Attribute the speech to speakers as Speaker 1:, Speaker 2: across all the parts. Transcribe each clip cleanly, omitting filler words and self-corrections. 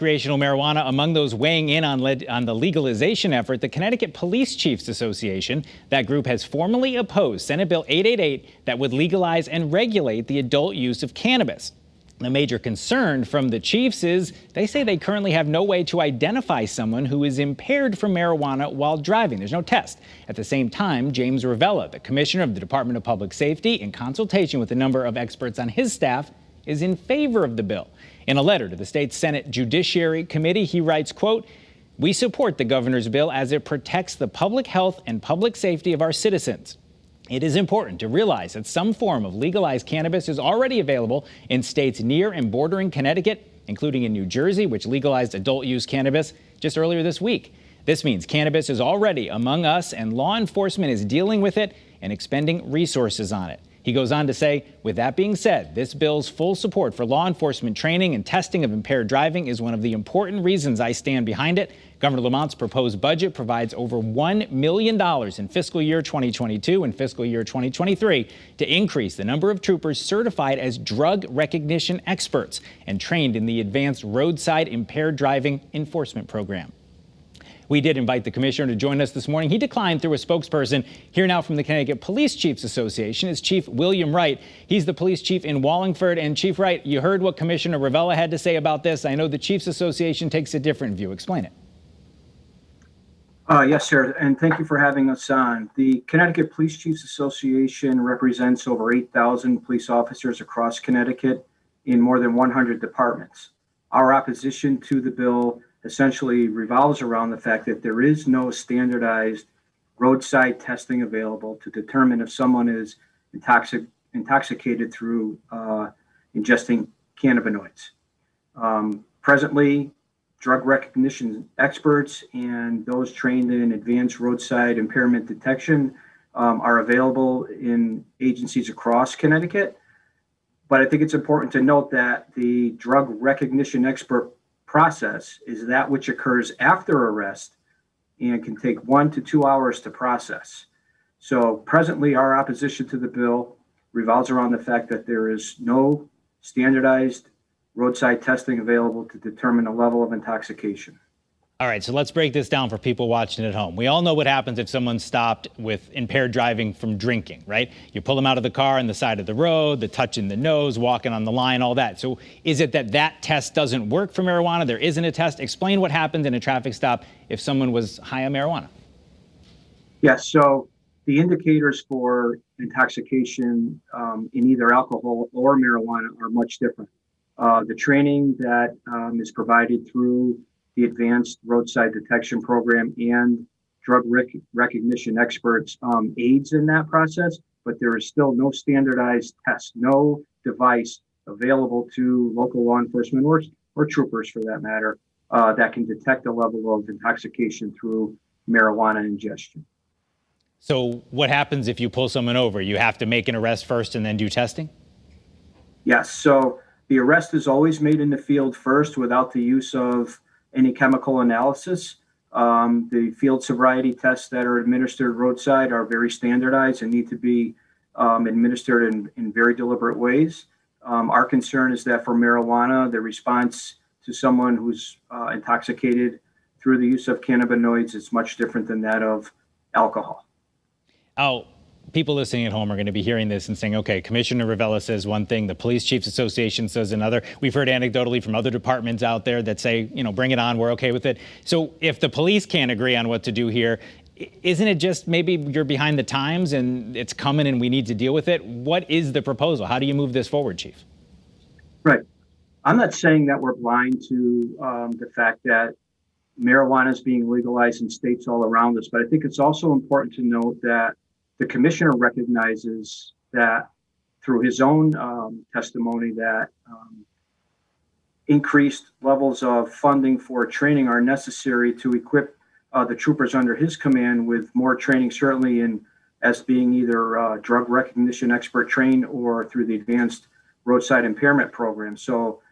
Speaker 1: Recreational marijuana among those weighing in on the legalization effort, the Connecticut Police Chiefs Association. That group has formally opposed Senate Bill 888 that would legalize and regulate the adult use of cannabis. The major concern from the Chiefs is they say they currently have no way to identify someone who is impaired from marijuana while driving. There's no test. At the same time, James Ravella, the commissioner of the Department of Public Safety, in consultation with a number of experts on his staff, is in favor of the bill. In a letter to the state's Senate Judiciary Committee, he writes, quote, "We support the governor's bill as it protects the public health and public safety of our citizens. It is important to realize that some form of legalized cannabis is already available in states near and bordering Connecticut, including in New Jersey, which legalized adult use cannabis just earlier this week. This means cannabis is already among us and law enforcement is dealing with it and expending resources on it." He goes on to say, with that being said, this bill's full support for law enforcement training and testing of impaired driving is one of the important reasons I stand behind it. Governor Lamont's proposed budget provides over $1 million in fiscal year 2022 and fiscal year 2023 to increase the number of troopers certified as drug recognition experts and trained in the advanced roadside impaired driving enforcement program. We did invite the commissioner to join us this morning. He declined through a spokesperson. Here now from the Connecticut Police Chiefs Association is Chief William Wright. He's the police chief in Wallingford. And Chief Wright, you heard what Commissioner Ravella had to say about this. I know the Chiefs Association takes a different view. Explain it.
Speaker 2: Yes, sir. And thank you for having us on. The Connecticut Police Chiefs Association represents over 8,000 police officers across Connecticut in more than 100 departments. Our opposition to the bill essentially revolves around the fact that there is no standardized roadside testing available to determine if someone is intoxicated through ingesting cannabinoids. Presently, drug recognition experts and those trained in advanced roadside impairment detection are available in agencies across Connecticut. But I think it's important to note that the drug recognition expert process is that which occurs after arrest and can take 1 to 2 hours to process. So presently, our opposition to the bill revolves around the fact that there is no standardized roadside testing available to determine a level of intoxication.
Speaker 1: All right, so let's break this down for people watching at home. We all know what happens if someone's stopped with impaired driving from drinking, right? You pull them out of the car on the side of the road, the touching the nose, walking on the line, all that. So is it that test doesn't work for marijuana? There isn't a test? Explain what happens in a traffic stop if someone was high on marijuana.
Speaker 2: Yes, so the indicators for intoxication in either alcohol or marijuana are much different. The training that is provided through the advanced roadside detection program and drug recognition experts aids in that process, but there is still no standardized test, no device available to local law enforcement or troopers for that matter that can detect a level of intoxication through marijuana ingestion.
Speaker 1: So what happens if you pull someone over? You have to make an arrest first and then do testing?
Speaker 2: Yes, so the arrest is always made in the field first without the use of any chemical analysis. The field sobriety tests that are administered roadside are very standardized and need to be administered in very deliberate ways. Our concern is that for marijuana, the response to someone who's intoxicated through the use of cannabinoids is much different than that of alcohol.
Speaker 1: Oh, people listening at home are going to be hearing this and saying, okay, Commissioner Ravella says one thing, the Police Chiefs Association says another. We've heard anecdotally from other departments out there that say, bring it on, we're okay with it. So if the police can't agree on what to do here, isn't it just maybe you're behind the times and it's coming and we need to deal with it? What is the proposal? How do you move this forward, Chief?
Speaker 2: Right. I'm not saying that we're blind to the fact that marijuana is being legalized in states all around us, but I think it's also important to note that the commissioner recognizes that through his own testimony that increased levels of funding for training are necessary to equip the troopers under his command with more training, certainly as being either drug recognition expert trained or through the advanced roadside impairment program. So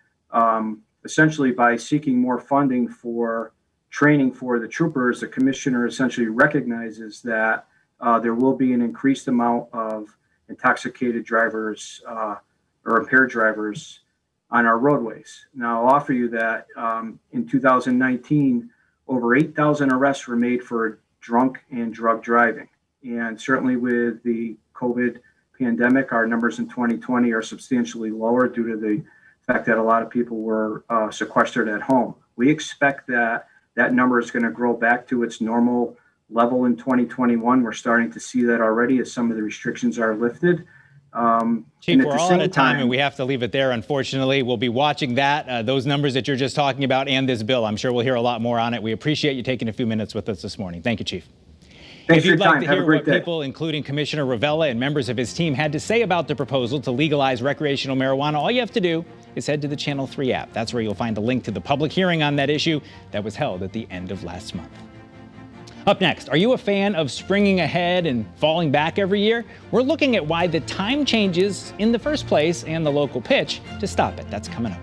Speaker 2: essentially by seeking more funding for training for the troopers, the commissioner essentially recognizes that there will be an increased amount of intoxicated drivers or impaired drivers on our roadways. Now, I'll offer you that in 2019, over 8,000 arrests were made for drunk and drug driving. And certainly with the COVID pandemic, our numbers in 2020 are substantially lower due to the fact that a lot of people were sequestered at home. We expect that that number is going to grow back to its normal level in 2021. We're starting to see that already as some of the restrictions are lifted.
Speaker 1: Chief, we're all out of time and we have to leave it there, unfortunately. We'll be watching that, those numbers that you're just talking about, and this bill. I'm sure we'll hear a lot more on it. We appreciate you taking a few minutes with us this morning. Thank you, Chief.
Speaker 2: Thanks
Speaker 1: if you'd
Speaker 2: for your
Speaker 1: like
Speaker 2: time.
Speaker 1: to
Speaker 2: Have
Speaker 1: hear
Speaker 2: a great
Speaker 1: what
Speaker 2: day.
Speaker 1: people, including Commissioner Ravella and members of his team, had to say about the proposal to legalize recreational marijuana, all you have to do is head to the Channel 3 app. That's where you'll find a link to the public hearing on that issue that was held at the end of last month. Up next, are you a fan of springing ahead and falling back every year? We're looking at why the time changes in the first place and the local pitch to stop it. That's coming up.